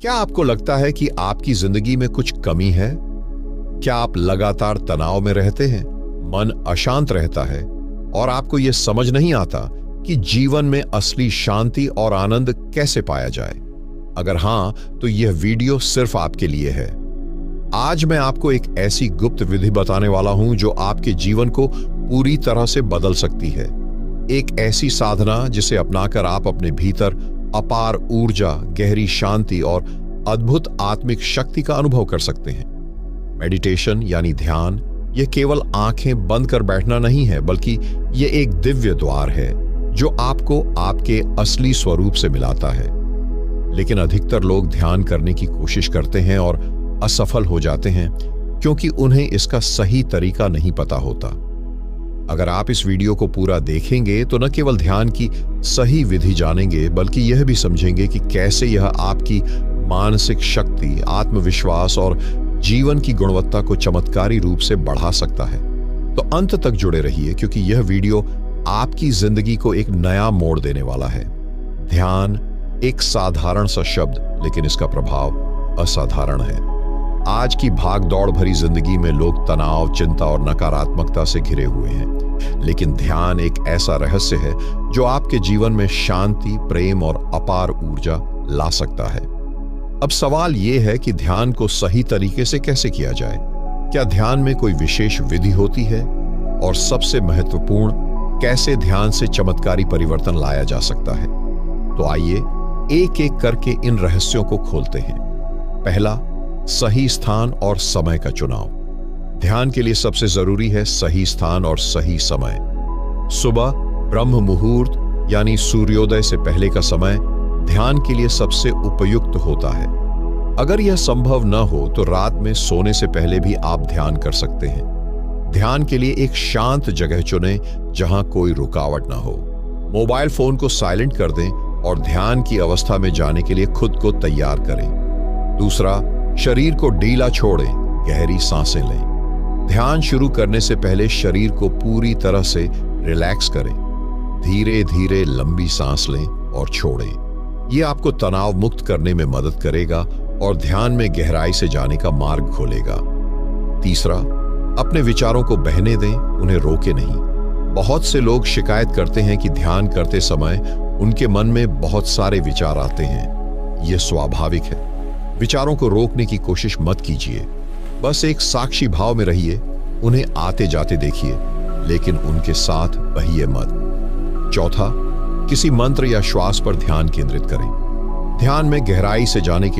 क्या आपको लगता है कि आपकी जिंदगी में कुछ कमी है? क्या आप लगातार तनाव में रहते हैं, मन अशांत रहता है और आपको यह समझ नहीं आता कि जीवन में असली शांति और आनंद कैसे पाया जाए? अगर हां, तो यह वीडियो सिर्फ आपके लिए है। आज मैं आपको एक ऐसी गुप्त विधि बताने वाला हूं जो आपके जीवन को पूरी तरह से बदल सकती है। एक ऐसी साधना जिसे अपनाकर आप अपने भीतर अपार ऊर्जा, गहरी शांति और अद्भुत आत्मिक शक्ति का अनुभव कर सकते हैं। मेडिटेशन यानी ध्यान, यह केवल आंखें बंद कर बैठना नहीं है, बल्कि यह एक दिव्य द्वार है जो आपको आपके असली स्वरूप से मिलाता है। लेकिन अधिकतर लोग ध्यान करने की कोशिश करते हैं और असफल हो जाते हैं क्योंकि उन्हें इसका सही तरीका नहीं पता होता। अगर आप इस वीडियो को पूरा देखेंगे तो न केवल ध्यान की सही विधि जानेंगे, बल्कि यह भी समझेंगे कि कैसे यह आपकी मानसिक शक्ति, आत्मविश्वास और जीवन की गुणवत्ता को चमत्कारी रूप से बढ़ा सकता है। तो अंत तक जुड़े रहिए, क्योंकि यह वीडियो आपकी जिंदगी को एक नया मोड़ देने वाला है। ध्यान एक साधारण सा शब्द, लेकिन इसका प्रभाव असाधारण है। आज की भाग-दौड़ भरी जिंदगी में लोग तनाव, चिंता और नकारात्मकता से घिरे हुए हैं, लेकिन ध्यान एक ऐसा रहस्य है जो आपके जीवन में शांति, प्रेम और अपार ऊर्जा ला सकता है। अब सवाल यह है कि ध्यान को सही तरीके से कैसे किया जाए? क्या ध्यान में कोई विशेष विधि होती है? और सबसे महत्वपूर्ण, कैसे ध्यान से चमत्कारी परिवर्तन लाया जा सकता है? तो आइए एक एक करके इन रहस्यों को खोलते हैं। पहला, सही स्थान और समय का चुनाव। ध्यान के लिए सबसे जरूरी है सही स्थान और सही समय। सुबह ब्रह्म मुहूर्त यानी सूर्योदय से पहले का समय ध्यान के लिए सबसे उपयुक्त होता है। अगर यह संभव न हो तो रात में सोने से पहले भी आप ध्यान कर सकते हैं। ध्यान के लिए एक शांत जगह चुनें जहां कोई रुकावट न हो। मोबाइल फोन को साइलेंट कर दें और ध्यान की अवस्था में जाने के लिए खुद को तैयार करें। दूसरा, शरीर को ढीला छोड़ें, गहरी सांसें लें। ध्यान शुरू करने से पहले शरीर को पूरी तरह से रिलैक्स करें। धीरे धीरे लंबी सांस लें और छोड़ें। यह आपको तनाव मुक्त करने में मदद करेगा और ध्यान में गहराई से जाने का मार्ग खोलेगा। तीसरा, अपने विचारों को बहने दें, उन्हें रोके नहीं। बहुत से लोग शिकायत करते हैं कि ध्यान करते समय उनके मन में बहुत सारे विचार आते हैं। यह स्वाभाविक है। विचारों को रोकने की कोशिश मत कीजिए, बस एक साक्षी भाव में रहिए। उन्हें आते जाते देखिए, लेकिन उनके साथ बहिए मत। चौथा, किसी मंत्र या श्वास पर ध्यान केंद्रित करें। ध्यान में गहराई से जाने के लिए